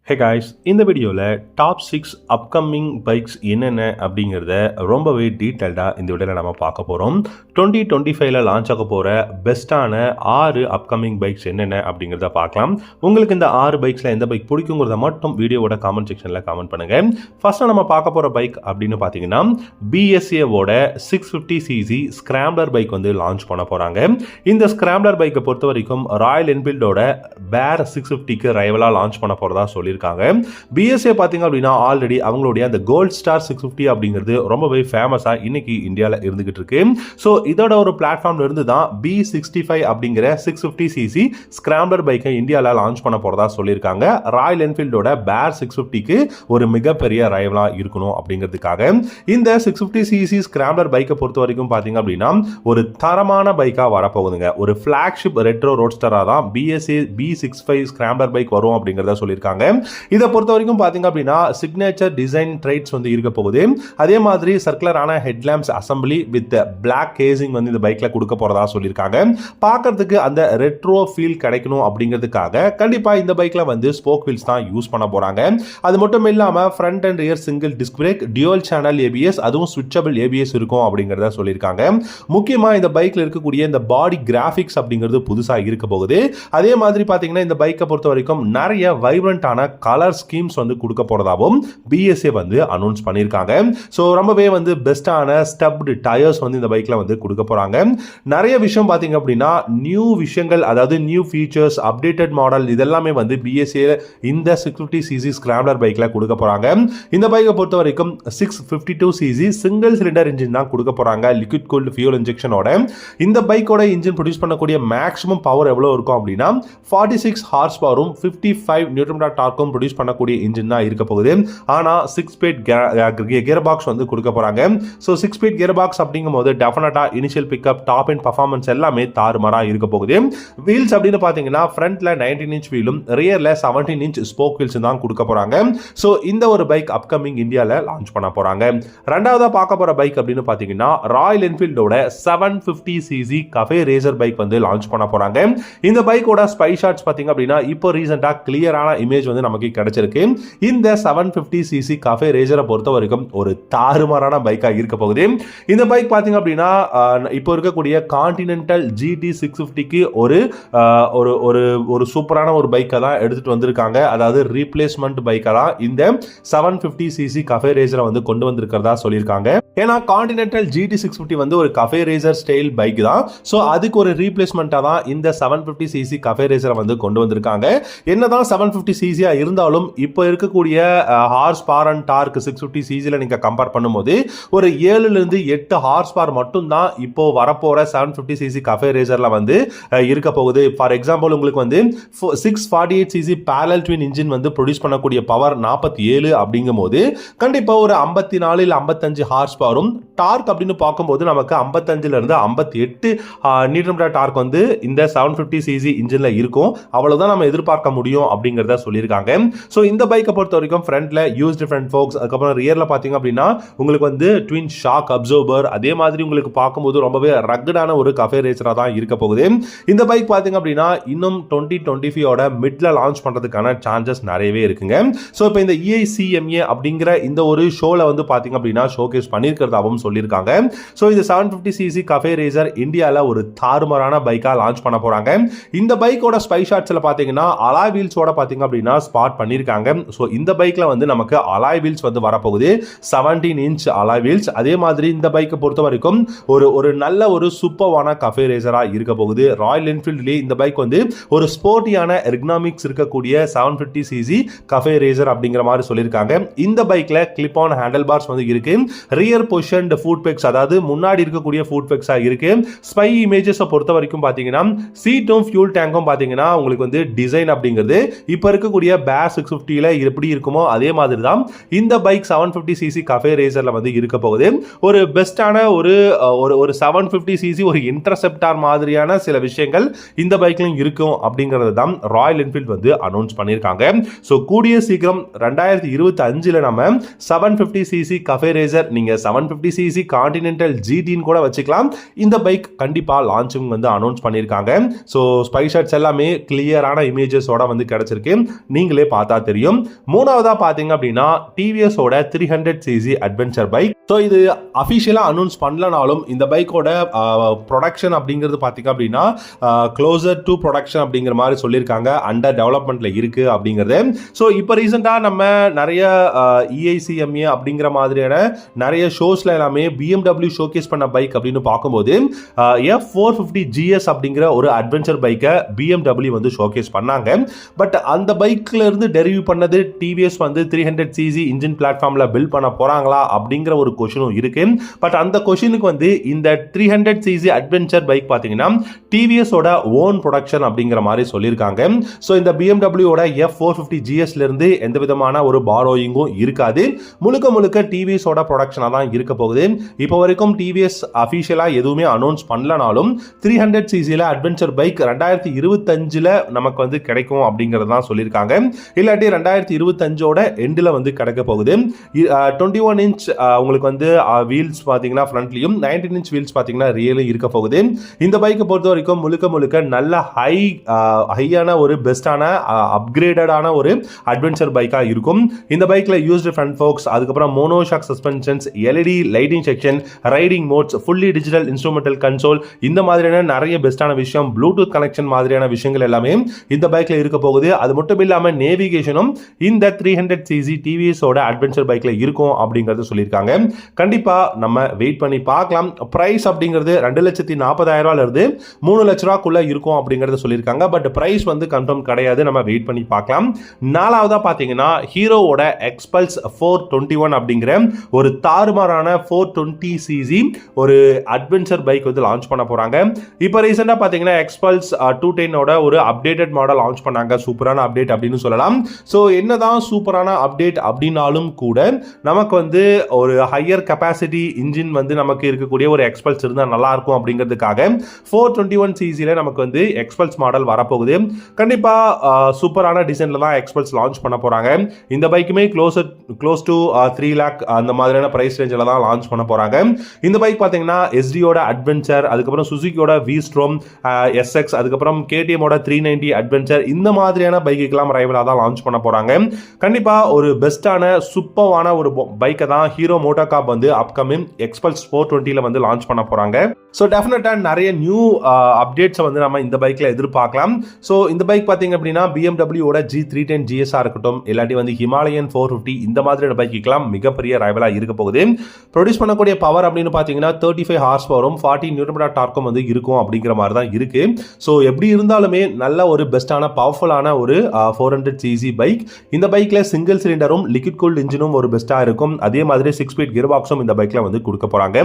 Hey guys, இந்த வீடியோவில் top 6 upcoming bikes என்னென்ன அப்படிங்கிறத ரொம்பவே டீட்டெயில்டாக இந்த வீடியோவில் நம்ம பார்க்க போகிறோம். 2025 லான்ச் ஆக போகிற பெஸ்ட்டான 6 அப்கமிங் பைக்ஸ் என்னென்ன அப்படிங்கிறத பார்க்கலாம். உங்களுக்கு இந்த 6 பைக்ஸில் எந்த பைக் பிடிக்குங்கிறத மட்டும் வீடியோவோட காமெண்ட் செக்ஷனில் காமெண்ட் பண்ணுங்கள். ஃபர்ஸ்ட்டாக நம்ம பார்க்க போகிற பைக் அப்படின்னு பார்த்தீங்கன்னா பிஎஸ்ஏவோட 650cc ஸ்கிராம்ப்ளர் பைக் வந்து லான்ச் பண்ண போகிறாங்க. இந்த ஸ்கிராம்ப்ளர் பைக்கை பொறுத்த வரைக்கும் ராயல் என்ஃபீல்டோட பேர் 650க்கு ரைவலாக லான்ச் பண்ண போகிறதா சொல்லியிருக்காங்க. பிஎஸ்ஏ பார்த்தீங்க அப்படின்னா ஆல்ரெடி அவங்களுடைய அந்த கோல்ட் ஸ்டார் 650 அப்படிங்கிறது ரொம்பவே ஃபேமஸாக இன்னைக்கு இந்தியாவில் இருந்துகிட்டு இருக்கு. ஸோ இதோட ஒரு பிளாட்ஃபார்ம்ல இருந்து தான் B65 அப்படிங்கிற 650cc ஸ்கிராம்ப்ளர் பைக்கை இந்தியாவில் லான்ச் பண்ண போறதா சொல்லியிருக்காங்க. ராயல் என்ஃபீல்டோட பேர் 650க்கு ஒரு மிகப்பெரிய ரைவலாக இருக்கணும் அப்படிங்கிறதுக்காக இந்த 650cc ஸ்கிராம்ப்ளர் பைக்கை பொறுத்த வரைக்கும் பார்த்தீங்க அப்படின்னா ஒரு தரமான பைக்காக வரப்போகுதுங்க. ஒரு ஃபிளாக்ஷிப் ரெட்ரோ ரோட்ஸ்டராக தான் பிஎஸ்ஏ B65 ஸ்கிராம்ப்ளர் பைக் வரும் அப்படிங்கிறத சொல்லியிருக்காங்க. இதை பொறுத்த வரைக்கும் பாத்தீங்க அப்படின்னா சிக்னேச்சர் டிசைன் ட்ரைட்ஸ் வந்து இருக்க போகுது. அதே மாதிரி சர்க்குலரான ஹெட்லாம்ப்ஸ் அசம்பிளி வித் பிளாக் கேசிங் வந்து இந்த பைக்ல கொடுக்க போறதா சொல்லியிருக்காங்க. பார்க்கிறதுக்கு அந்த ரெட்ரோ ஃபீல் கிடைக்கணும் அப்படிங்கிறதுக்காக கண்டிப்பா இந்த பைக்ல வந்து ஸ்போக் வீல்ஸ் தான் யூஸ் பண்ண போறாங்க. அது மட்டும் இல்லாம front and rear single disc brake, dual channel ABS, அதுவும் ஸ்விட்சபிள் ஏபிஎஸ் இருக்கும் அப்படிங்கிறத சொல்லியிருக்காங்க. முக்கியமா இந்த பைக்ல இருக்கக்கூடிய இந்த பாடி கிராபிக்ஸ் அப்படிங்கிறது புதுசா இருக்க போகுது. அதே மாதிரி பாத்தீங்கன்னா இந்த பைக்கை பொறுத்த வரைக்கும் நிறைய வைப்ரண்டான கலர் ஸ்கீம்ஸ் வந்து கொடுக்க போறதாகவும் பிஎஸ்ஏ வந்து அனௌன்ஸ் பண்ணியிருக்காங்க. ஸோ ரொம்பவே வந்து பெஸ்டான ஸ்டப்டு டயர்ஸ் வந்து இந்த பைக்ல வந்து கொடுக்க போறாங்க. நிறைய விஷயம் பார்த்தீங்க அப்படின்னா நியூ விஷயங்கள், அதாவது நியூ ஃபீச்சர்ஸ், அப்டேட்டட் மாடல் இதெல்லாமே வந்து பிஎஸ்ஏ இந்த 650cc ஸ்கிராம்ப்ளர் பைக்ல கொடுக்க போறாங்க. இந்த பைக்கை பொறுத்த வரைக்கும் 652cc சிங்கிள் சிலிண்டர் இன்ஜின் தான் கொடுக்க போறாங்க, லிக்விட் கூல்டு ஃபியூல் இன்ஜெக்ஷனோட. இந்த பைக்கோட இன்ஜின் ப்ரொடியூஸ் பண்ணக்கூடிய மேக்ஸிமம் பவர் எவ்வளவு இருக்கும் அப்படின்னா 46 ஹார்ஸ் பவரும் 55 நியூட்டன் மீட்டர் டார்க்கும் ப்ரொடியூஸ் பண்ணக்கூடிய இன்ஜின் தான் இருக்க போகுது. ஆனா 6 ஸ்பீட் கியர் பாக்ஸ் வந்து கொடுக்க போறாங்க. சோ 6 ஸ்பீட் கியர் பாக்ஸ் அப்படிங்கும்போது டெஃபினட்டா initial pickup, top and performance எல்லாமே தாறுமாறா இருக்க போகுது. வீல்ஸ் அப்படின்னு பாத்தீங்கன்னா ஃப்ரண்ட்ல 19 இன்ச் வீலும் ரியர்ல 17 இன்ச் ஸ்போக் வீல்ஸ் தான் கொடுக்க போறாங்க. சோ இந்த ஒரு பைக் அப்கமிங் இந்தியால லான்ச் பண்ண போறாங்க. ரெண்டாவதா பார்க்க போற பைக் அப்படின்னு பாத்தீங்கன்னா ராயல் என்ஃபீல்டோட 750cc கஃபே ரேசர் பைக் வந்து லான்ச் பண்ண போறாங்க. இந்த பைக்கோட ஸ்பை ஷாட்ஸ் பாத்தீங்க அப்படின்னா இப்போ ரீசெண்டா கிளியரான இமேஜ் வந்து நமக்கு கிடைச்சிருக்கு. இந்த 750cc கஃபே ரேசரை பொறுத்த வரைக்கும் ஒரு தாறுமாறான பைக்கா இருக்க போகுது. இந்த பைக் பாத்தீங்க அப்படின்னா இப்போ இருக்கக்கூடிய கான்டினென்டல் GT 650க்கு ஒரு சூப்பரான ஒரு பைக்கை தான் எடுத்துட்டு வந்திருக்காங்க. அதாவது ரீப்ளேஸ்மெண்ட் பைக்கா தான் இந்த 750cc கஃபே ரேசரை வந்து கொண்டு வந்திருக்கிறதா சொல்லியிருக்காங்க. ஏன்னா கான்டினென்டல் GT 650 வந்து ஒரு கஃபே ரேசர் ஸ்டைல் பைக் தான். ஸோ அதுக்கு ஒரு ரீப்ளேஸ்மெண்டா தான் இந்த 750cc கஃபே ரேசரை வந்து கொண்டு வந்திருக்காங்க. என்னதான் 750cc இருந்தாலும் இப்போ இருக்கக்கூடிய horse power and dark 650cc நீங்க கம்பேர் பண்ணும்போது ஒரு 7 இருந்து 8 ஹார்ஸ் பவர் மட்டும் தான் இப்போ வரப்போற 750cc கஃபே ரேசர்ல வந்து இருக்க போகுது. ஃபார் எக்ஸாம்பிள் உங்களுக்கு வந்து 648cc parallel twin இன்ஜின் வந்து ப்ரொடியூஸ் பண்ணக்கூடிய பவர் 47 அப்படிங்கும்போது கண்டிப்பா ஒரு 54 இல்ல 55 ஹார்ஸ் பவரும், டார்க் அப்படின்னு பார்க்கும்போது நமக்கு 55 இருந்து 58 நியூட்டன் மீட்டர் டார்க் வந்து இந்த 750cc இன்ஜின்ல இருக்கும். அவ்வளவுதான் நம்ம எதிர்பார்க்க முடியும் அப்படிங்கறத சொல்லியிருக்காங்க. சோ இந்த பைக்கை பொறுத்த வரைக்கும் ஃப்ரண்ட்ல யூஸ்ட் ஃப்ரண்ட் ஃபோக்ஸ், அதுக்கப்புறம் ரியர்ல பாத்தீங்க அப்படின்னா உங்களுக்கு வந்து ட்வின் ஷாக் அப்சர்வர், அதே மாதிரி உங்களுக்கு பார்க்கும்போது ரொம்பவே ரக்கடான ஒரு கஃபே ரேசரா தான் இருக்க போகுது. இந்த பைக் பாத்தீங்க அப்படின்னா இன்னும் 2025 மிட்ல லான்ச் பண்றதுக்கான சான்சஸ் நிறையவே இருக்குங்க. சோ இப்போ இந்த EICMA அப்படிங்கிற இந்த ஒரு ஷோல வந்து பாத்தீங்க அப்படின்னா ஷோகேஸ் பண்ணியிருக்கிறதாவும் சொல்லியிருக்காங்க. சோ இந்த 750cc கஃபே ரேசர் இந்தியால ஒரு தாறுமாறான பைக்கா லான்ச் பண்ண போறாங்க. இந்த பைக்கோட ஸ்பை ஷாட்ஸ்ல பாத்தீங்கன்னா அலாய் வீல்ஸோட பாத்தீங்க அப்படின்னா ஸ்பாட் பண்ணிருக்காங்க. சோ இந்த பைக்ல வந்து நமக்கு அலாய் வீல்ஸ் வந்து வரப்போகுது, 17 இன்ச் அலாய் வீல்ஸ். அதே மாதிரி இந்த பைக்கை பொறுத்த வரைக்கும் ஒரு நல்ல ஒரு சூப்பரான கஃபே ரேசரா இருக்க போகுது. ராயல் என்ஃபீல்ட்லயே இந்த பைக் வந்து ஒரு ஸ்போர்ட்டியான எர்கனாமிக்ஸ் இருக்கக்கூடிய 750cc கஃபே ரேசர் அப்படிங்கிற மாதிரி சொல்லியிருக்காங்க. இந்த பைக்ல கிளிப் ஆன் ஹேண்டில் பார்ஸ் வந்து இருக்கு. ரியர் பொசிஷன்ட் ஃபுட் பெக்ஸ், அதாவது முன்னாடி இருக்கக்கூடிய ஃபுட் பெக்ஸா இருக்கு. ஸ்பை இமேஜஸ் பொறுத்த வரைக்கும் பாத்தீங்கன்னா சீட்டும் ஃபியூல் டேங்கும் பாத்தீங்கன்னா உங்களுக்கு வந்து டிசைன் அப்படிங்கிறது இப்ப இருக்கக்கூடிய பேர் 650ல எப்படி இருக்குமோ அதே மாதிரி தான் இந்த பைக் 750cc கஃபே ரேசர்ல வந்து இருக்க போகுது. ஒரு பெஸ்டான ஒரு 750cc ஒரு இன்டர்செப்டார் மாதிரியான சில விஷயங்கள் இந்த பைக்லயும் இருக்கும் அப்படிங்கறது தான் ராயல் என்ஃபீல்ட் வந்து அனௌன்ஸ் பண்ணியிருக்காங்க. சோ கூடிய சீக்கிரம் 2025ல நம்ம 750cc கஃபே ரேசர், நீங்க 750cc கான்டினென்டல் GT கூட வச்சுக்கலாம். இந்த பைக் கண்டிப்பா லான்ச்சிங் வந்து அனௌன்ஸ் பண்ணியிருக்காங்க. சோ ஸ்பை ஷாட்ஸ் எல்லாமே கிளியரான இமேஜஸோட வந்து கிடைச்சிருக்கு. நீங்களே நீங்களே பார்த்தா தெரியும். மூணாவதா பாத்தீங்க அப்படின்னா டிவிஎஸ் ஓட 300cc அட்வென்ச்சர் பைக். ஸோ இது அஃபிஷியலா அனௌன்ஸ் பண்ணலனாலும் இந்த பைக்கோட ப்ரொடக்ஷன் அப்படிங்கிறது பார்த்தீங்க அப்படின்னா க்ளோசர் டு ப்ரொடக்ஷன் அப்படிங்கிற மாதிரி சொல்லியிருக்காங்க. அண்டர் டெவலப்மெண்ட்ல இருக்கு அப்படிங்கிறது. ஸோ இப்போ ரீசெண்டாக நம்ம நிறைய EICMA அப்படிங்கிற மாதிரியான நிறைய ஷோஸ்ல எல்லாமே BMW ஷோகேஸ் பண்ண பைக் அப்படின்னு பார்க்கும்போது F450 GS அப்படிங்கிற ஒரு அட்வென்ச்சர் பைக்கை BMW வந்து ஷோகேஸ் பண்ணாங்க. பட் அந்த பைக்ல இருந்து டெரிவ் பண்ணது டிவிஎஸ் வந்து 300cc இன்ஜின் பிளாட்ஃபார்ம்ல பில்ட் பண்ண போறாங்களா அப்படிங்கிற ஒரு கொஸ்டினும் இருக்கு. பட் அந்த கொஸ்டினுக்கு வந்து இந்த 300cc அட்வென்ச்சர் பைக் பார்த்தீங்கன்னா டிவிஎஸ் ஓட ஓன் ப்ரொடக்ஷன் அப்படிங்கிற மாதிரி சொல்லியிருக்காங்க. ஸோ இந்த BMW ஓட F450 GSல இருந்து எந்த விதமான ஒரு பாரோயிங்கும் இருக்காது. முழுக்க முழுக்க டிவிஎஸ் ஓட ப்ரொடக்ஷனாக தான் இருக்க போகுது. இப்போ வரைக்கும் டிவிஎஸ் அஃபிஷியலா எதுவுமே அனௌன்ஸ் பண்ணலனாலும் 300cc அட்வென்ச்சர் பைக் 2025ல நமக்கு வந்து கிடைக்கும் அப்படிங்கிறது தான் சொல்லியிருக்காங்க. இல்லாட்டி 2025ஓட எண்டில் வந்து கிடைக்க போகுது. 21 இன்ச் உங்களுக்கு வந்து வீல்ஸ் பார்த்தீங்கன்னா ஃப்ரண்ட்லையும் 19 இன்ச் வீல்ஸ் பார்த்தீங்கன்னா ரியலும் இருக்க போகுது. இந்த பைக்கை பொறுத்த வரைக்கும் முழுக்க முழுக்க நல்ல ஹையான ஒரு பெஸ்டான அப்கிரேடடான ஒரு அட்வென்ச்சர் பைக்காக இருக்கும். இந்த பைக்கில் யூஸ்டு ஃப்ரண்ட் ஃபோக்ஸ், அதுக்கப்புறம் monoshock suspensions, LED lighting section, riding modes, fully digital instrumental console, இந்த மாதிரியான நிறைய பெஸ்டான விஷயம், ப்ளூடூத் கனெக்ஷன் மாதிரியான விஷயங்கள் எல்லாமே இந்த பைக்கில் இருக்க போகுது. அது மட்டும் இல்லாமல் நேவிகேஷனும் இந்த 300cc டிவிஎஸ் ஓட அட்வென்ச்சர் பைக்ல இருக்கும் அப்படிங்கறது சொல்லியிருக்காங்க. கண்டிப்பா நம்ம வெயிட் பண்ணி பார்க்கலாம். பிரைஸ் அப்படிங்கிறது 2,40,000 இருந்து 3 லட்ச ரூபாய்க்குள்ள இருக்கும் அப்படிங்கறத சொல்லியிருக்காங்க. பட் பிரைஸ் வந்து கன்ஃபார்ம் கிடையாது, நம்ம வெயிட் பண்ணி பார்க்கலாம். நாலாவதா பாத்தீங்கன்னா ஹீரோவோட எக்ஸ்பல்ஸ் 421 அப்படிங்கிற ஒரு தாறுமாறான 420cc ஒரு அட்வென்ச்சர் பைக் வந்து லான்ச் பண்ண போறாங்க. இப்போ ரீசெண்டா பாத்தீங்கன்னா எக்ஸ்பல்ஸ் 210ஓட ஒரு அப்டேட்டட் மாடல் லான்ச் பண்ணாங்க. சூப்பரான அப்டேட் அப்படின்னு சொல்லலாம். ஸோ என்னதான் சூப்பரான அப்டேட் அப்படின்னாலும் கூட நமக்கு வந்து ஒரு ஹையர் கெப்பாசிட்டி இன்ஜின் வந்து நமக்கு இருக்கக்கூடிய ஒரு எக்ஸ்பல்ஸ் இருந்தால் நல்லா இருக்கும் அப்படிங்கிறதுக்காக 421cc நமக்கு வந்து எக்ஸ்பல்ஸ் மாடல் வரப்போகுது. கண்டிப்பாக சூப்பரான டிசைனில் தான் எக்ஸ்பல்ஸ் லான்ச் பண்ண போகிறாங்க. இந்த பைக்குமே க்ளோஸ் டு 3 lakh அந்த மாதிரியான ப்ரைஸ் ரேஞ்சில் தான் லான்ச் பண்ண போகிறாங்க. இந்த பைக் பார்த்தீங்கன்னா எஸ்டியோட அட்வென்ச்சர், அதுக்கப்புறம் சுசுகியோட V-Strom SX, அதுக்கப்புறம் KTMோட 390 அட்வென்ச்சர், இந்த மாதிரியான பைக்குக்கெல்லாம் ரைவலாக தான் லான்ச் பண்ண போகிறாங்க. கண்டிப்பாக ஒரு பெஸ்ட்டான சூப்பரான ஒரு பைக்கை தான் ஹீரோ மோட்டோகார்ப் வந்து அப்கமிங் எக்ஸ்பல்ஸ் 420ல வந்து லான்ச் பண்ண போகிறாங்க. ஸோ டெஃபினட்டாக நிறைய நியூ அப்டேட்ஸை வந்து நம்ம இந்த பைக்கில் எதிர்பார்க்கலாம். ஸோ இந்த பைக் பார்த்தீங்க அப்படின்னா BMWவோட G310 GSஆ இருக்கட்டும், இல்லாட்டி வந்து ஹிமாலயன் 450, இந்த மாதிரியான பைக்குக்கெல்லாம் மிகப்பெரிய ரைவலாக இருக்க போகுது. ப்ரொடியூஸ் பண்ணக்கூடிய பவர் அப்படின்னு பார்த்தீங்கன்னா 35 ஹார்ஸ் பவரும் 40 நியூட்டன் டார்க்கும் வந்து இருக்கும் அப்படிங்கிற மாதிரி தான் இருக்கு. ஸோ எப்படி இருந்தாலுமே நல்ல ஒரு பெஸ்ட்டான பவர்ஃபுல்லான ஒரு 400cc பைக். இந்த பைக்கில் சிங்கிள் சிலிண்டரும் லிக்விட் கூல்ட் இன்ஜினும் ஒரு பெஸ்ட்டாக இருக்கும். அதே மாதிரி 6-speed கியர் பாக்ஸும் இந்த பைக்கில் வந்து கொடுக்க போகிறாங்க.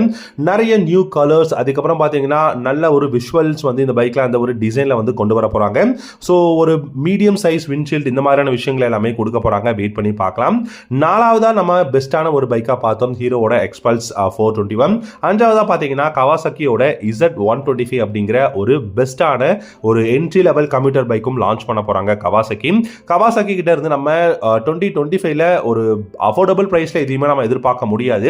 நிறைய நியூ கலர்ஸ், அதுக்கப்புறம் பார்த்தீங்கன்னா நல்ல ஒரு விஷுவல்ஸ் வந்து இந்த பைக்கில் அந்த ஒரு டிசைனில் வந்து கொண்டு வர போகிறாங்க. ஸோ ஒரு மீடியம் சைஸ் விண்ட்ஷீல்ட், இந்த மாதிரியான விஷயங்கள் எல்லாமே கொடுக்க போகிறாங்க. வெயிட் பண்ணி பார்க்கலாம். நாலாவதாக நம்ம பெஸ்ட்டான ஒரு பைக்காக பார்த்தோம் ஹீரோவோட எக்ஸ்பல்ஸ் 421. அஞ்சாவதாக பார்த்தீங்கன்னா கவாசக்கியோட Z125 அப்படிங்கிற ஒரு பெஸ்ட்டான ஒரு என்ட்ரி லெவல் கம்ப்யூட்டர் பைக்கும் லான்ச் பண்ண போகிறாங்க கவாசக்கி கிட்ட இருந்து நம்ம 2025ல ஒரு அஃபோர்டபுள் பிரைஸ்ல எதுவுமே நம்ம எதிர்பார்க்க முடியாது.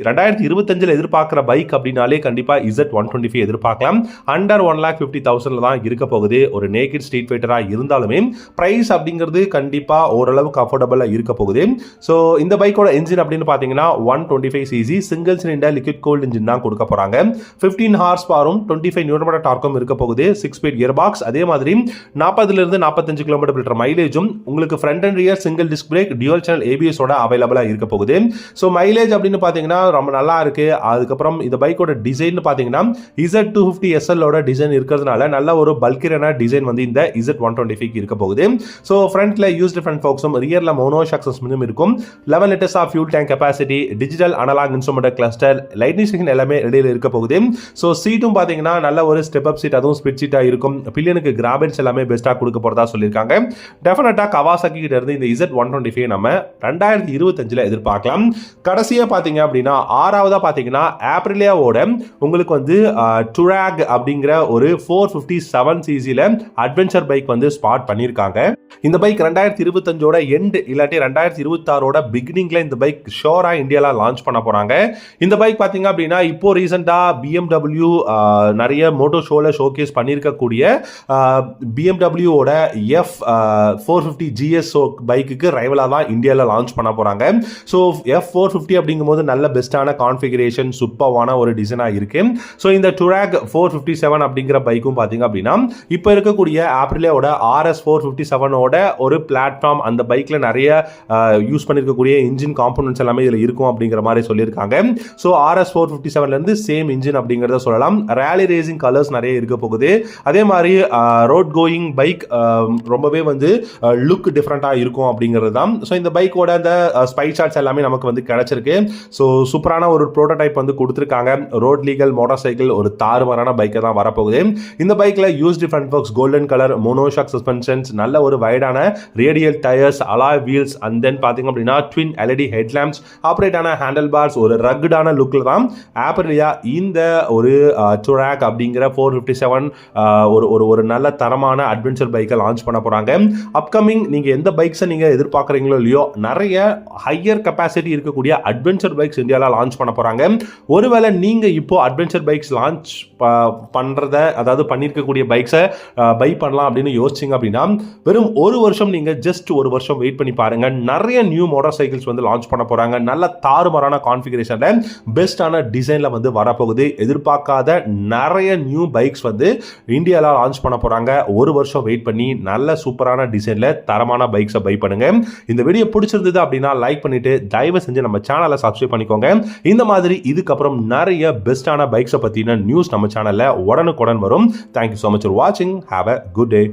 2025ல எதிர்பார்க்குற பைக் அப்படின்னாலே கண்டிப்பாக Z125 எதிர்பார்க்கலாம். அண்டர் 1,50,000 தான் இருக்க போகுது. ஒரு நேக்கிட் ஸ்ட்ரீட் ஃபைட்டராக இருந்தாலுமே பிரைஸ் அப்படிங்கிறது கண்டிப்பாக ஓரளவுக்கு அஃபோர்டபுளாக இருக்க போகுது. ஸோ இந்த பைக்கோட இன்ஜின் அப்படின்னு பார்த்தீங்கன்னா 125cc single cylinder liquid cooled engine தான் கொடுக்க போகிறாங்க. 15 ஹார்ஸ் பவரும் 25 நியூட்டன் டார்க்கும் இருக்க போகுது. 6-speed கியர் பாக்ஸ், அதே மாதிரி 40 45 km மைலேஜும் உங்களுக்கு front and rear single disc brake, dual channel ABS ஓட அவைலபிளாக இருக்க போகுது. ஸோ மைலேஜ் அப்படின்னு பார்த்தீங்கன்னா ரொம்ப நல்லா இருக்கு. அதுக்கப்புறம் இந்த பைக்கோட டிசைன் பார்த்தீங்கன்னா Z250 SL ஓட டிசைன் இருக்கிறதுனால நல்ல ஒரு பல்கிரான டிசைன் வந்து இந்த Z125 இருக்க போகுது. ஸோ ஃப்ரண்ட்ல யூஸ்டு ஃப்ரண்ட் ஃபோக்ஸும், ரியர்ல மோனோஷாக் சஸ்பென்ஷனும் இருக்கும். 11 liters of fuel tank capacity, digital analog instrumental cluster, lightning section எல்லாமே ரெடியில் இருக்க போகுது. ஸோ சீட்டும் பார்த்தீங்கன்னா நல்ல ஒரு ஸ்டெப் அப் சீட், அதுவும் ஸ்பிட் சீட்டாக இருக்கும். பில்லியனுக்கு கிராபின்ஸ் எல்லாமே பெஸ்ட்டாக கொடுக்க போகிறதா சொல்லியிருக்காங்க. டெஃபினட்டாக கவாசக்கி கிட்ட இருந்து இந்த Z125 நம்ம 2025ல எதிர்பார்க்கலாம். கடைசியாக பார்த்தீங்க அப்படின்னா ஆறாவதாக பார்த்தீங்கன்னா ஆப்ரிலியாவோட உங்களுக்கு வந்து டுராக் அப்படிங்கிற ஒரு 457cc அட்வென்ச்சர் பைக் வந்து ஸ்பாட் பண்ணியிருக்காங்க. இந்த பைக் 2025ஓட எண்ட் இல்லாட்டி 2026ஓட பிகினிங்ல இந்த பைக் ஷோரா இந்தியால லான்ச் பண்ண போறாங்க. இந்த பைக் பாத்தீங்க அப்படின்னா இப்போ ரீசெண்டா BMW நிறைய மோட்டோ ஷோல ஷோகேஸ் பண்ணியிருக்கக்கூடிய BMWவோட F450 F450 GSO பைக்குக்கு ரைவலாக தான் இந்தியாவில் லான்ச் பண்ண போகிறாங்க. ஸோ F450 அப்படிங்கும்போது நல்ல பெஸ்ட்டான கான்ஃபிகரேஷன், சூப்பரான ஒரு டிசைனாக இருக்கு. ஸோ இந்த டுராக் 457 அப்படிங்கிற பைக்கும் பார்த்தீங்க அப்படின்னா இப்போ இருக்கக்கூடிய ஆப்ரிலியோட RS 457ஓட ஒரு பிளாட்ஃபார்ம், அந்த பைக்கில் நிறைய யூஸ் பண்ணியிருக்கக்கூடிய இன்ஜின் காம்போனன்ட்ஸ் எல்லாமே இதில் இருக்கும் அப்படிங்கிற மாதிரி சொல்லியிருக்காங்க. ஸோ RS 457லேருந்து சேம் இன்ஜின் அப்படிங்கிறத சொல்லலாம். ரேலி ரேசிங் கலர்ஸ் நிறைய இருக்க போகுது. அதே மாதிரி ரோட் கோயிங் பைக் ரொம்பவே வந்து லுக் டிஃப்ரெண்ட்டாக இருக்கும் அப்படிங்கிறது தான். ஸோ இந்த பைக்கோட அந்த ஸ்பை சார்ட்ஸ் எல்லாமே நமக்கு வந்து கிடைச்சிருக்கு. ஸோ சூப்பரான ஒரு ப்ரோட்டோடைப் வந்து கொடுத்துருக்காங்க. ரோட் லீகல் மோட்டார் சைக்கிள் ஒரு தாறுமாறான பைக்கை தான் வரப்போகுது. இந்த பைக்கில் used front forks, golden colour, monoshock suspensions, நல்ல ஒரு வைடான radial tyres, alloy wheels, and then பார்த்தீங்க அப்படின்னா ட்வின் LED ஹெட்லாம்ப்ஸ், ஆப்ரேட்டான ஹேண்டில் பார்ஸ், ஒரு ரக்குடான லுக்கில் தான் ஆப்ரிலியா இந்த ஒரு டுராக் அப்படிங்கிற 457 ஒரு நல்ல தரமான அட்வென்ச்சர் பைக்கை லான்ச் பண்ண போகிறாங்க. அப்கமிங் நீங்கள் எந்த பைக்ஸை நீங்கள் எதிர்பார்க்குறீங்களோ இல்லையோ, நிறைய ஹையர் கெப்பாசிட்டி இருக்கக்கூடிய அட்வென்ச்சர் பைக்ஸ் இந்தியாவில் லான்ச் பண்ண போகிறாங்க. ஒருவேளை நீங்கள் இப்போ அட்வென்ச்சர் பைக்ஸ் லான்ச் பண்ணுறத, அதாவது பண்ணியிருக்கக்கூடிய பைக்ஸை பை பண்ணலாம் அப்படின்னு யோசிச்சிங்க அப்படின்னா வெறும் ஒரு வருஷம், நீங்கள் ஜஸ்ட் ஒரு வருஷம் வெயிட் பண்ணி பாருங்கள். நிறைய நியூ மோட்டார் சைக்கிள்ஸ் வந்து லான்ச் பண்ண போகிறாங்க. நல்ல தாறுமாறான கான்ஃபிகரேஷனில் பெஸ்ட்டான டிசைனில் வந்து வரப்போகுது. எதிர்பார்க்காத நிறைய நியூ பைக்ஸ் வந்து இந்தியாவில் லான்ச் பண்ண போகிறாங்க. ஒரு வருஷம் வெயிட் பண்ணி நல்ல சூப்பரான டிசைனில் தரமான பைக்ஸை பை பண்ணுங்க. இந்த வீடியோ பிடிச்சிருந்தது அப்படின்னா லைக் பண்ணிட்டு தயவு செஞ்சு நம்ம சேனலை சப்ஸ்கிரைப் பண்ணிக்கோங்க. இந்த மாதிரி இதுக்கப்புறம் நிறைய பெஸ்ட்டான பைக்ஸை பற்றின நியூஸ் நம்ம சேனலில் உடனுக்குடன் வரும். தேங்க்யூ ஸோ மச் ஃபார் வாட்சிங். Have a good day.